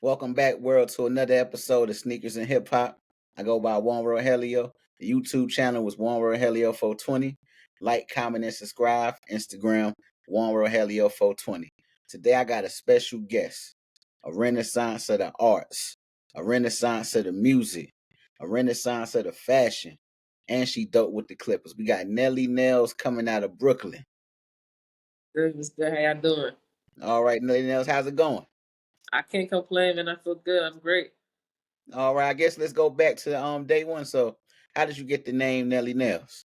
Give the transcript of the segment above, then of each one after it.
Welcome back, world, to another episode of Sneakers and Hip Hop. I go by Juan Rogelio. The YouTube channel was Juan Rogelio 420. Like, comment, and subscribe. Instagram, Juan Rogelio 420. Today I got a special guest, a renaissance of the arts, a renaissance of the music, a renaissance of the fashion, and she dope with the Clippers. We got NEllY coming out of Brooklyn. Good, Mr. How y'all doing? All right, NEllY, how's it going? I can't complain, man. I feel good. I'm great. All right, I guess let's go back to day one. So, how did you get the name NEllY? NEllZ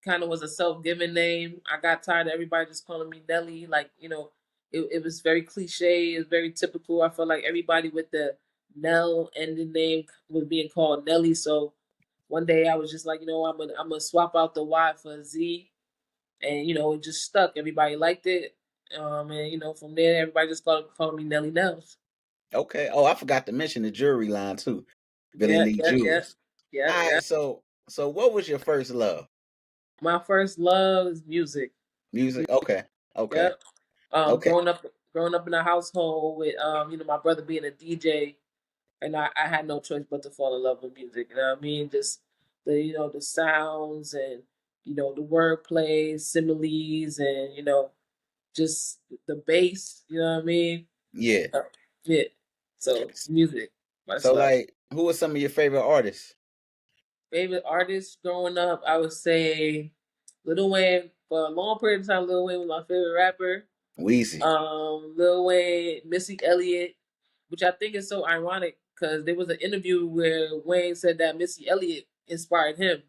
kind of was a self-given name. I got tired of everybody just calling me Nelly. Like, it was very cliche. It was very typical. I felt like everybody with the Nell ending name was being called Nelly. So one day I was just like, I'm gonna swap out the Y for a Z, and it just stuck. Everybody liked it. And from there everybody just called me Nelly NEllZ. Okay. Oh, I forgot to mention the jewelry line too. Billy Yeah, Lee yeah, yeah, Jewels. yeah, All yeah. right. So what was your first love? My first love is music. Music. Okay. Okay. Yep. Okay. Growing up in a household with my brother being a DJ, and I had no choice but to fall in love with music. You know what I mean? Just the sounds and the wordplay, similes, and just the bass. You know what I mean? Yeah. Uh, yeah. So music, first So love. like, who were some of your favorite artists? Favorite artist growing up, I would say Lil Wayne. For a long period of time, Lil Wayne was my favorite rapper. Weezy. Lil Wayne, Missy Elliott, which I think is so ironic because there was an interview where Wayne said that Missy Elliott inspired him.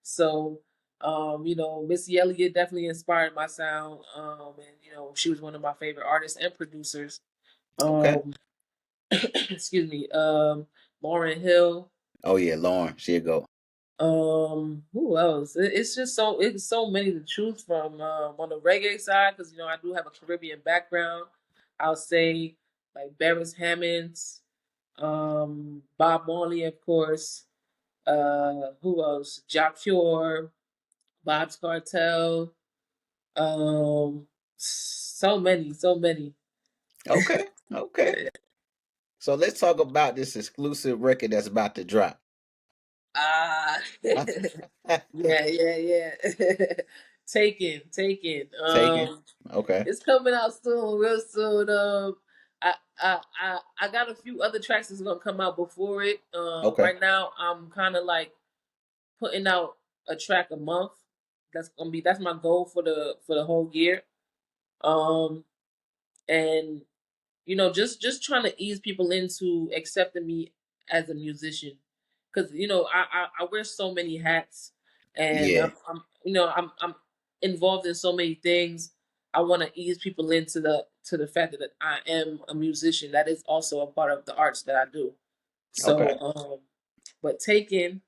So, Missy Elliott definitely inspired my sound. And she was one of my favorite artists and producers. Okay. Um, excuse me. Lauryn Hill. Oh yeah, Lauren. She'll go. Who else? It's so many to choose from. On the reggae side, because I do have a Caribbean background. I'll say like Beres Hammonds, Bob Marley, of course. Who else? Jacure, Bob's Cartel. So many, so many. Okay. Okay. So let's talk about this exclusive record that's about to drop. Ah, yeah, yeah, yeah. Taken. Taken. Okay. It's coming out soon, real soon. I got a few other tracks that's gonna come out before it. Okay. Right now I'm kind of like putting out a track a month. That's my goal for the whole year. Um, and just trying to ease people into accepting me as a musician, because I wear so many hats, and Yeah. I'm involved in so many things. I want to ease people into the fact that I am a musician. That is also a part of the arts that I do. Okay. So, but taking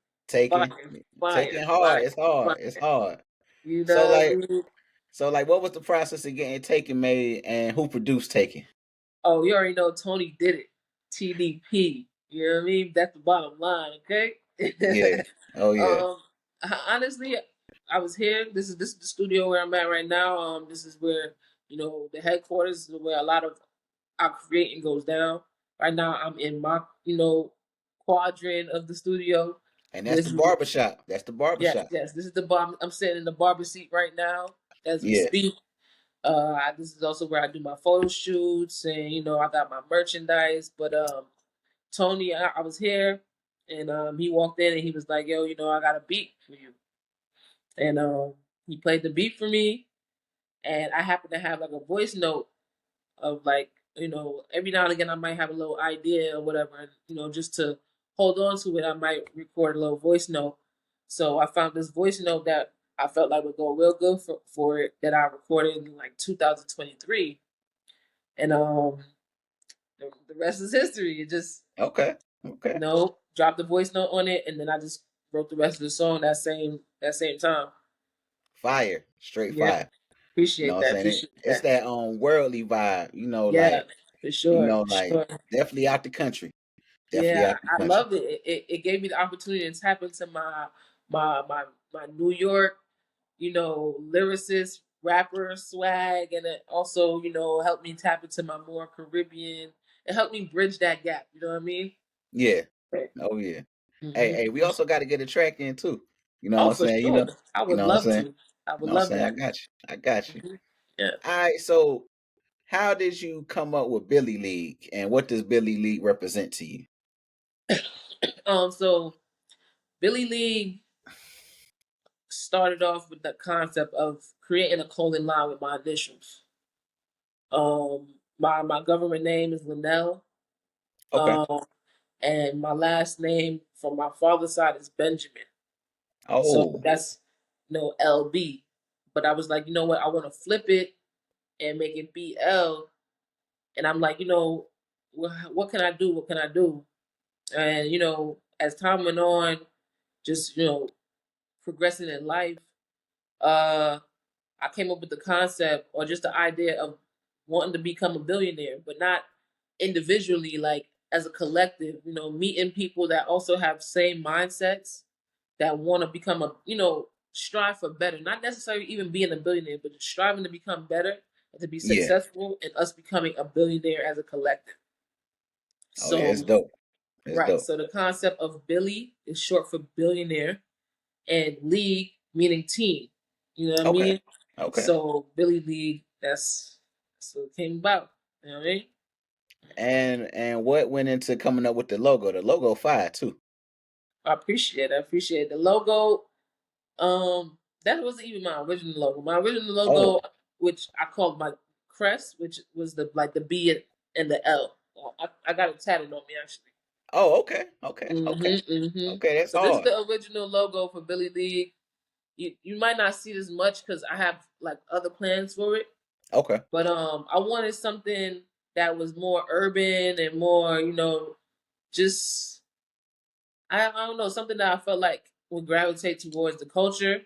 fire, Taken. Taken hard. fire, It's hard. It's fire. hard. You So know what I like mean? so like what was the process of getting Taken made and who produced Taken? Oh, you already know Tony did it. TDP. You know what I mean? That's the bottom line, okay? Yeah. Oh yeah. um, honestly, I was here. This is the studio where I'm at right now. This is where the headquarters is where a lot of our creating goes down. Right now, I'm in my quadrant of the studio. And that's the This barbershop. That's the Yes, barbershop. yes. This is the bar. I'm sitting in the barber seat right now as we Yeah. speak. This is also where I do my photo shoots, and I got my merchandise. But Tony, I was here, and he walked in and he was like, "Yo, I got a beat for you," and he played the beat for me, and I happen to have like a voice note of like every now and again I might have a little idea or whatever, and just to hold on to it, I might record a little voice note. So I found this voice note that I felt like would go real good for it, that I recorded in like 2023, and the rest is history. It just Okay. Okay. dropped the voice note on it, and then I just wrote the rest of the song that same time. Fire. Straight Yeah, fire. You know appreciate what I'm that. saying? Appreciate It's that. that worldly vibe, Yeah, for sure, for like sure. definitely out the country. Definitely Yeah, out the I country. loved it. It gave me the opportunity to tap into my my New York, lyricist rapper swag, and it also, helped me tap into my more Caribbean. It helped me bridge that gap. You know what I mean? Yeah. Right. Oh yeah. Hey, Hmm. hey, we also got to get a track in too. You know what Oh, I'm for saying? sure. I You would know what I'm love saying? to. I You would know what I'm love saying? I that. got you. I got you. Hmm. Yeah. All right. So, how did you come up with Billy League, and what does Billy League represent to you? So Billy Lee started off with the concept of creating a clothing line with my initials. My government name is Linnell. Okay. Um, and my last name from my father's side is Benjamin. So Oh, that's LB. But I was like, you know what? I want to flip it and make it BL. And I'm like, what can I do? What can I do? And as time went on, just progressing in life, uh, I came up with the concept or just the idea of wanting to become a billionaire, but not individually, like as a collective, meeting people that also have same mindsets that want to become strive for better, not necessarily even being a billionaire, but striving to become better and to be yeah. successful and us becoming a billionaire as a collective. Oh yeah. It's So, dope. It's right. dope. So the concept of Billy is short for billionaire and league meaning team. You know what I Okay. mean? Okay. So Billy League, that's what it came about. You know what I mean? And what went into coming up with the logo? The logo fire too. I appreciate it. I appreciate it. The logo. That wasn't even my original logo. My original Oh. logo, which I called my crest, which was the B and the L. I got it tatted on me actually. Oh. Okay. Okay. Okay. Mm-hmm. Okay. That's So this is hard. the original logo for Billy League. You might not see this much because I have like other plans for it. Okay. But I wanted something that was more urban and more, just I don't know, something that I felt like would gravitate towards the culture.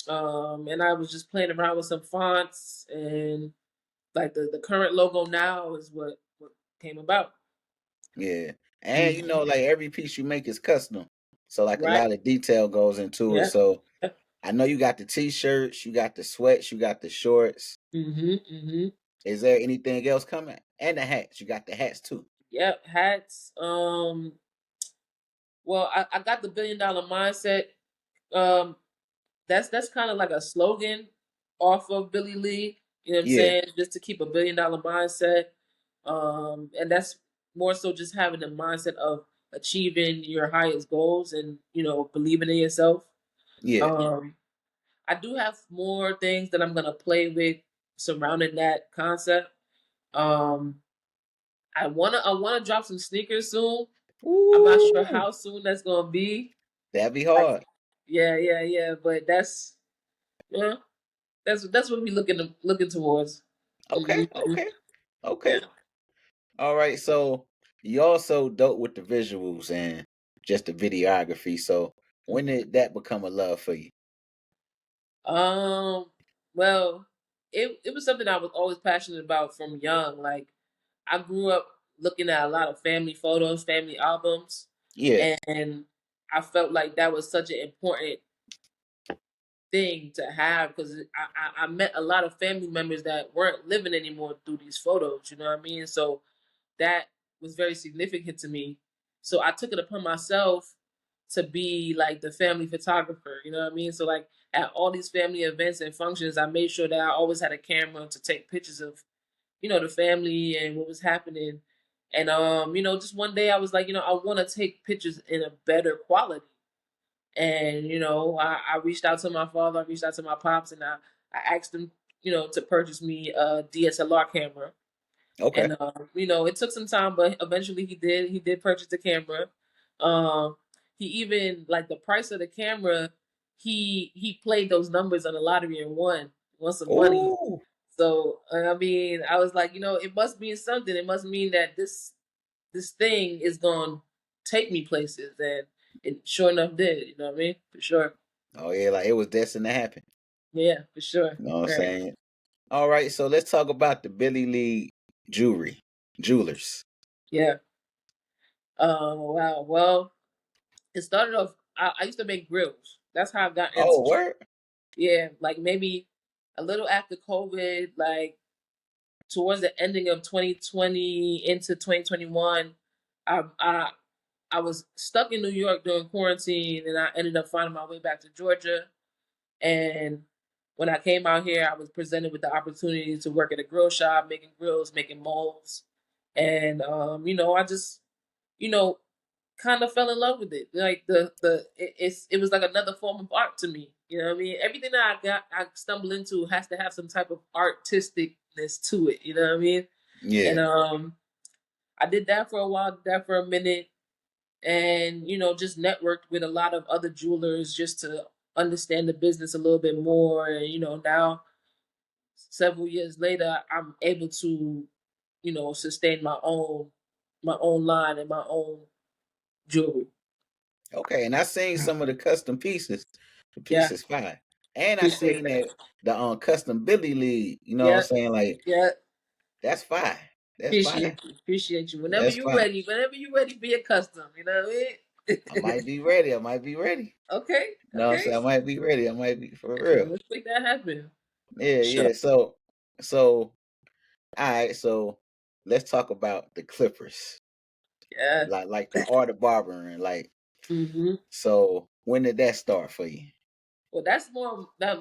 And I was just playing around with some fonts and like the current logo now is what came about. Yeah. And Hmm. like every piece you make is custom. So like a Right? lot of detail goes into it. Yeah. So I know you got the t-shirts, you got the sweats, you got the shorts. Mm-hmm. Mm-hmm. Is there anything else coming? And the hats. You got the hats too. Yep. Hats. Well, I got the $1 billion mindset. Um, that's kind of like a slogan off of Billy Lee. You know what I'm Yeah. saying? Just to keep a $1 billion mindset. And that's more so just having the mindset of achieving your highest goals and believing in yourself. Yeah. Um, I do have more things that I'm gonna play with surrounding that concept. Um, I wanna drop some sneakers soon. I'm not sure Ooh. how soon that's gonna be. That'd be Like, hard. yeah, yeah, yeah. But yeah, that's what we looking towards. Okay. Hmm. Okay. Yeah. Okay. All right. So you also dope with the visuals and just the videography. So when did that become a love for you? Um. Well, it was something I was always passionate about from young. Like I grew up looking at a lot of family photos, family albums, Yeah. and I felt like that was such an important thing to have because I met a lot of family members that weren't living anymore through these photos. You know what I mean? So that was very significant to me. So I took it upon myself to be like the family photographer. You know what I mean? So like at all these family events and functions, I made sure that I always had a camera to take pictures of the family and what was happening. And just one day I was like, I want to take pictures in a better quality. And I reached out to my father, I reached out to my pops, and I asked him, to purchase me a DSLR camera. Okay. And it took some time, but eventually he did. He did purchase the camera. Um, he even like the price of the camera. He played those numbers on the lottery and won some money. Ooh. So I mean, I was like, it must mean something. It must mean that this thing is going to take me places, and it sure enough did. You know what I mean? For sure. Oh yeah, like it was destined to happen. Yeah, for sure. You know what I'm Right. saying? All right, so let's talk about the Billy Lee jewelers. Yeah. Wow. Well, it started off. I used to make grills. That's how I got into Oh, jewelry. word? Yeah, like maybe a little after COVID, like towards the ending of 2020 into 2021, I I I was stuck in New York during quarantine, and I ended up finding my way back to Georgia. And when I came out here, I was presented with the opportunity to work at a grill shop, making grills, making molds, and I just, you know, kind of fell in love with it. Like it was like another form of art to me. You know what I mean? Everything that I stumble into has to have some type of artisticness to it. You know what I mean? Yeah. And I did that for a while, did that for a minute, and just networked with a lot of other jewelers just to understand the business a little bit more. And now several years later, I'm able to sustain my own line and my own jewelry. Okay, and I seen some of the custom pieces. The Yeah, pieces fine. And I appreciate seen that. that the custom Billy lead, you know what I'm Yeah, saying? Like yeah, that's fine. That's fine. appreciate you. Whenever That's you fine. ready, be a custom. You know what I I mean? might be ready. I might be ready. Okay, You know what I'm okay. saying? I might be ready. I might be for Yeah, real. let's make that happen. Yeah, Sure. yeah. So all right, so let's talk about the Clippers. Yeah. Like the art of barbering. Like hmm so when did that start for you? Well, that's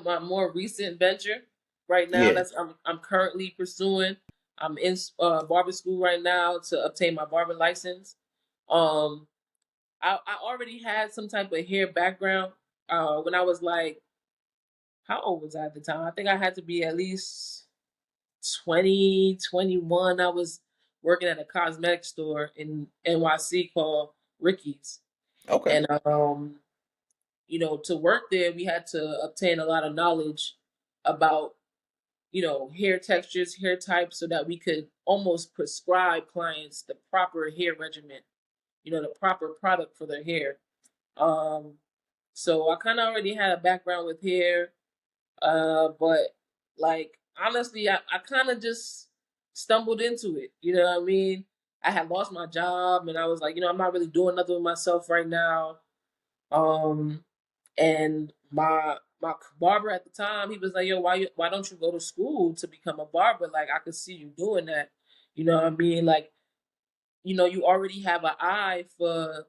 my more recent venture right now. Yeah. I'm currently pursuing. I'm in barber school right now to obtain my barber license. Um, I already had some type of hair background. When I was like, how old was I at the time? I think I had to be at least 20, 21. I was working at a cosmetic store in NYC called Ricky's, Okay. and to work there, we had to obtain a lot of knowledge about, hair textures, hair types, so that we could almost prescribe clients the proper hair regimen, the proper product for their hair. Um, so I kind of already had a background with hair, but like honestly, I kind of just stumbled into it. You know what I mean? I had lost my job, and I was like, I'm not really doing nothing with myself right now. Um, and my barber at the time, he was like, "Yo, why don't you go to school to become a barber? Like, I could see you doing that. You know what I mean? Like, you already have an eye for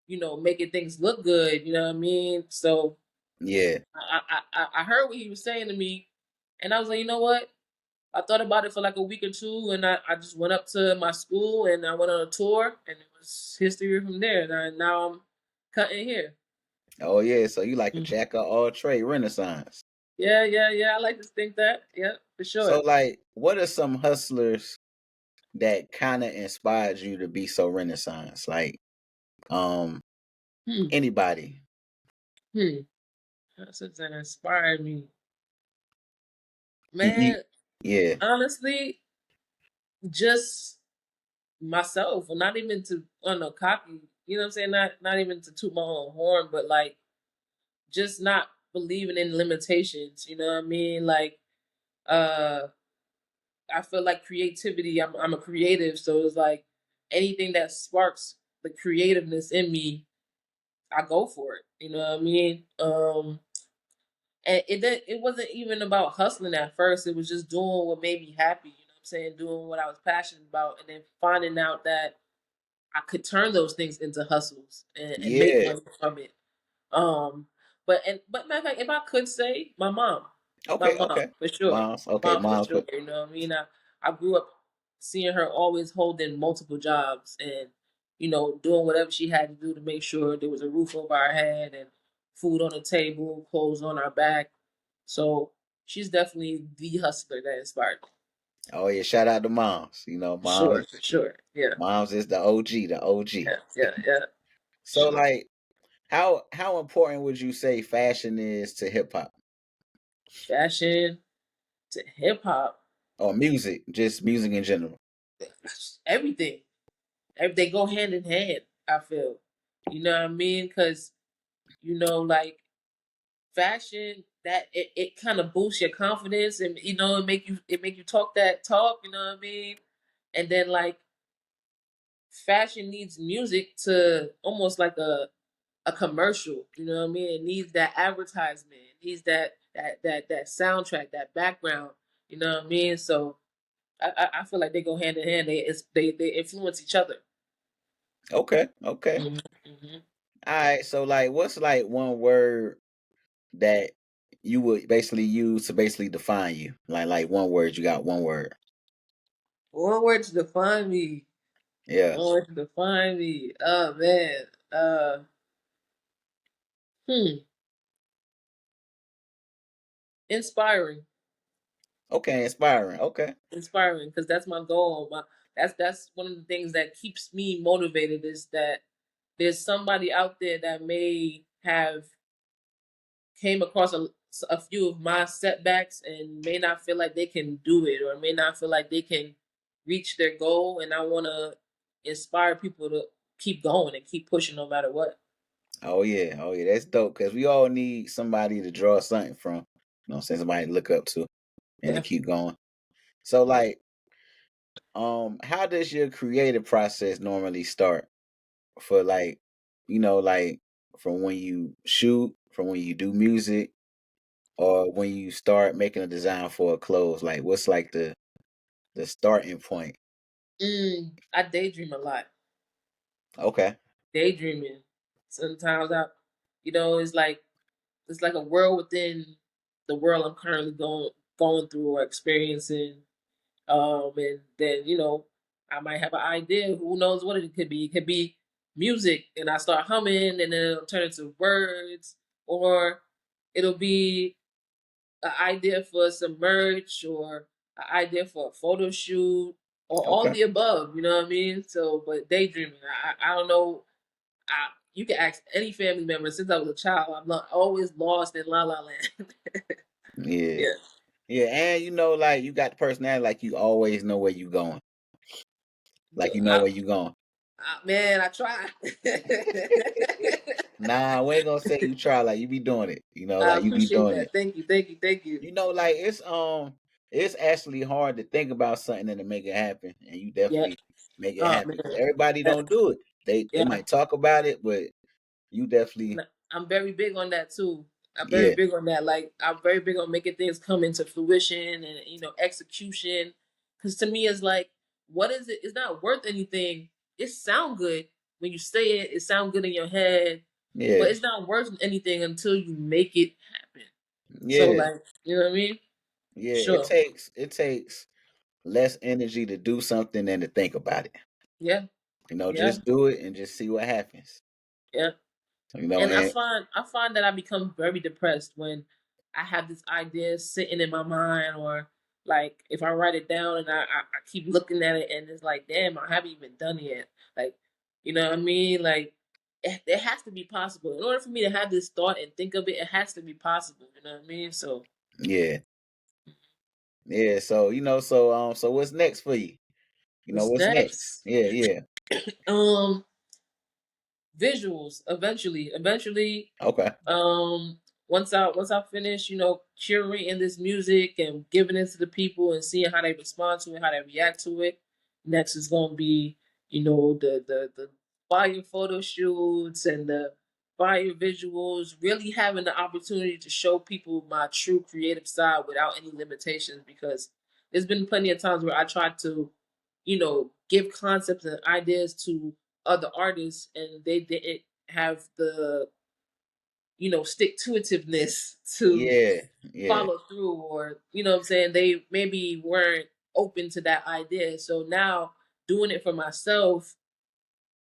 making things look good. You know what I mean? So Yeah. I heard what he was saying to me, and I was like, you know what? I thought about it for like a week or two, and I just went up to my school and I went on a tour, and it was history from there. And now I'm cutting hair. Oh yeah. So you like a Mhm. jack of all trade renaissance. Yeah, yeah, yeah. I like to think that. Yeah, for So sure. like what are some hustlers that kind of inspired you to be so renaissance? Like um Hmm. anybody. Hmm. That's what that inspired me, You man. yeah. Honestly, just myself, and not even to, I don't know, cocky. You know what I'm saying? Not even to toot my own horn, but like just not believing in limitations. You know what I mean? Like, uh, I feel like creativity. I'm a creative, so it's like anything that sparks the creativeness in me, I go for it. You know what I mean? And it wasn't even about hustling at first. It was just doing what made me happy. You know what I'm saying? Doing what I was passionate about, and then finding out that I could turn those things into hustles and make Yeah. money from it. Um, but matter of fact, if I could say, my Okay, mom okay. for sure, Moms, okay, mom for moms sure. for You know what I mean? I grew up seeing her always holding multiple jobs and doing whatever she had to do to make sure there was a roof over our head and food on the table, clothes on our back. So she's definitely the hustler that inspired me. oh yeah, shout out to moms. You know, Sure, for moms sure. Yeah, moms is the OG, the OG. yeah, yeah, yeah. So Sure. like how important would you say fashion is to hip hop Fashion to hip hop, or music, just music in general? everything. They go hand in hand. I feel, you know what I mean? Because like fashion, that it kind of boosts your confidence, and it make you talk that talk. You know what I mean? And then like fashion needs music to almost like a commercial. You know what I mean? It needs that advertisement. It needs that. that soundtrack, that background. You know what I mean? So I feel like they go hand in hand. They influence each other. Okay, okay. Hmm. Hmm. All right. So like, what's like one word that you would basically use to basically define you? Like one word. You got one word. One word to define me. Yeah. One word to define me. Oh man. Hmm. Inspiring. Okay. Inspiring. Okay. Inspiring, because that's my goal. That's one of the things that keeps me motivated, is that there's somebody out there that may have came across a few of my setbacks and may not feel like they can do it, or may not feel like they can reach their goal, and I want to inspire people to keep going and keep pushing no matter what. Oh yeah. Oh yeah. That's dope. Cause we all need somebody to draw something from. You know, what I'm saying, somebody to look up to and to keep Definitely. going. So like, how does your creative process normally start for like, like from when you shoot, from when you do music, or when you start making a design for a clothes? Like, what's like the starting point? I daydream a lot. Okay. Daydreaming. Sometimes it's like a world within the world I'm currently going through or experiencing. And then I might have an idea. Who knows what it could be? It could be music, and I start humming, and then it'll turn into words, or it'll be an idea for some merch, or an idea for a photo shoot, or all Okay. the above. You know what I mean? So, but daydreaming, I don't know. You can ask any family member. Since I was a child, I'm not always lost in La La Land. Yeah. Yeah. Yeah. And like you got the personality, like you always know where you going. Like you know I, where you going. man, I try. Nah, we ain't gonna say you try, like you be doing it. I Like you be appreciate doing it. that. Thank you, thank you, thank you. Like it's actually hard to think about something and to make it happen, and you Yeah. definitely make it Oh happen. 'Cause man. everybody Yeah. don't do it. They Yeah. might talk about it, but you definitely, I'm very big on that too. I'm very yeah, big on that. Like, I'm very big on making things come into fruition and execution. Because to me, it's like, what is it? It's not worth anything. It sound good when you say it. It sound good in your head, but yeah, it's not worth anything until you make it happen. So, yeah, like, you know what I mean? yeah. It Sure. takes it takes less energy to do something than to think about it. Yeah. Yeah. Just do it and just see what happens. Yeah. And And I find that I become very depressed when I have this idea sitting in my mind, or like if I write it down and I keep looking at it and it's like, damn, I haven't even done it yet. Like, you know what I mean? Like, it has to be possible. In order for me to have this thought and think of it, it has to be possible. You know what I mean? So yeah, yeah. So so what's next for you? what's What's next? next? Yeah, yeah. Um, Visuals. Eventually, Okay. um once I finish curating this music and giving it to the people and seeing how they respond to it, how they react to it, next is going to be the fire photo shoots and the fire visuals, really having the opportunity to show people my true creative side without any limitations, because there's been plenty of times where I tried to give concepts and ideas to other artists, and they didn't have the stick to itiveness to Yeah, yeah. follow through, or what I'm saying, they maybe weren't open to that idea. So now, doing it for myself,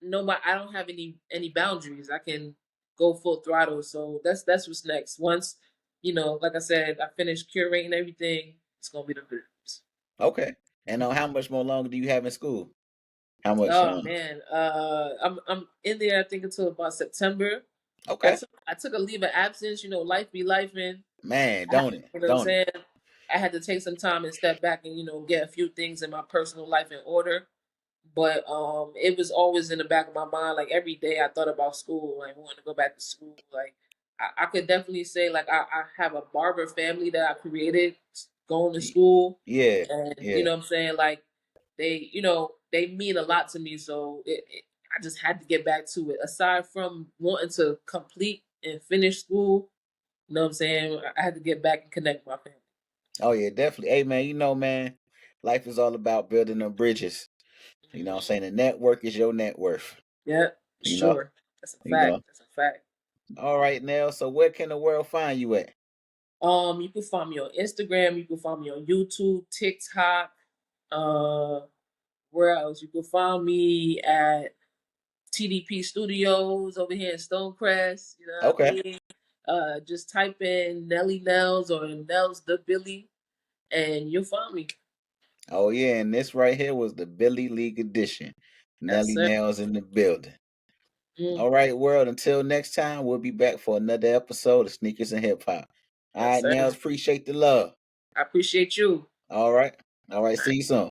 I don't have any boundaries. I can go full throttle. So that's what's next. Once like I said, I finish curating everything, it's gonna be the videos. Okay. And how much more longer do you have in school? How much? Oh man, I'm in there, I think, until about September. Okay. I took a leave of absence. Life be life, man. Man, don't it? You know what I'm Don't it? saying? I had to take some time and step back and get a few things in my personal life in order. But it was always in the back of my mind. Like, every day, I thought about school, like wanting to go back to school. Like, I could definitely say, like, I have a barber family that I created going to Y- school, Yeah, and yeah. what I'm saying, like, they mean a lot to me. So I just had to get back to it. Aside from wanting to complete and finish school, You know what I'm saying? I had to get back and connect with my family. Oh yeah, definitely. Hey man, man, life is all about building them bridges. You know what I'm Hmm. saying? The network is your net worth. Yeah, You know? sure. That's a You fact. know. That's a fact. All right, Nell. So where can the world find you at? You can find me on Instagram. You can find me on YouTube, TikTok. Uh, where else? You can find me at TDP Studios over here in Stonecrest. You know what I Okay. mean? Just type in Nelly Nels or Nels the Billy, and you'll find me. Oh yeah, and this right here was the Billy League edition. Yes, Nelly sir. Nails in the building. Mm, All right, world. Until next time, we'll be back for another episode of Sneakers and Hip Hop. All yes, right, sir. Nails, appreciate the love. I appreciate you. All right. All right, see you soon.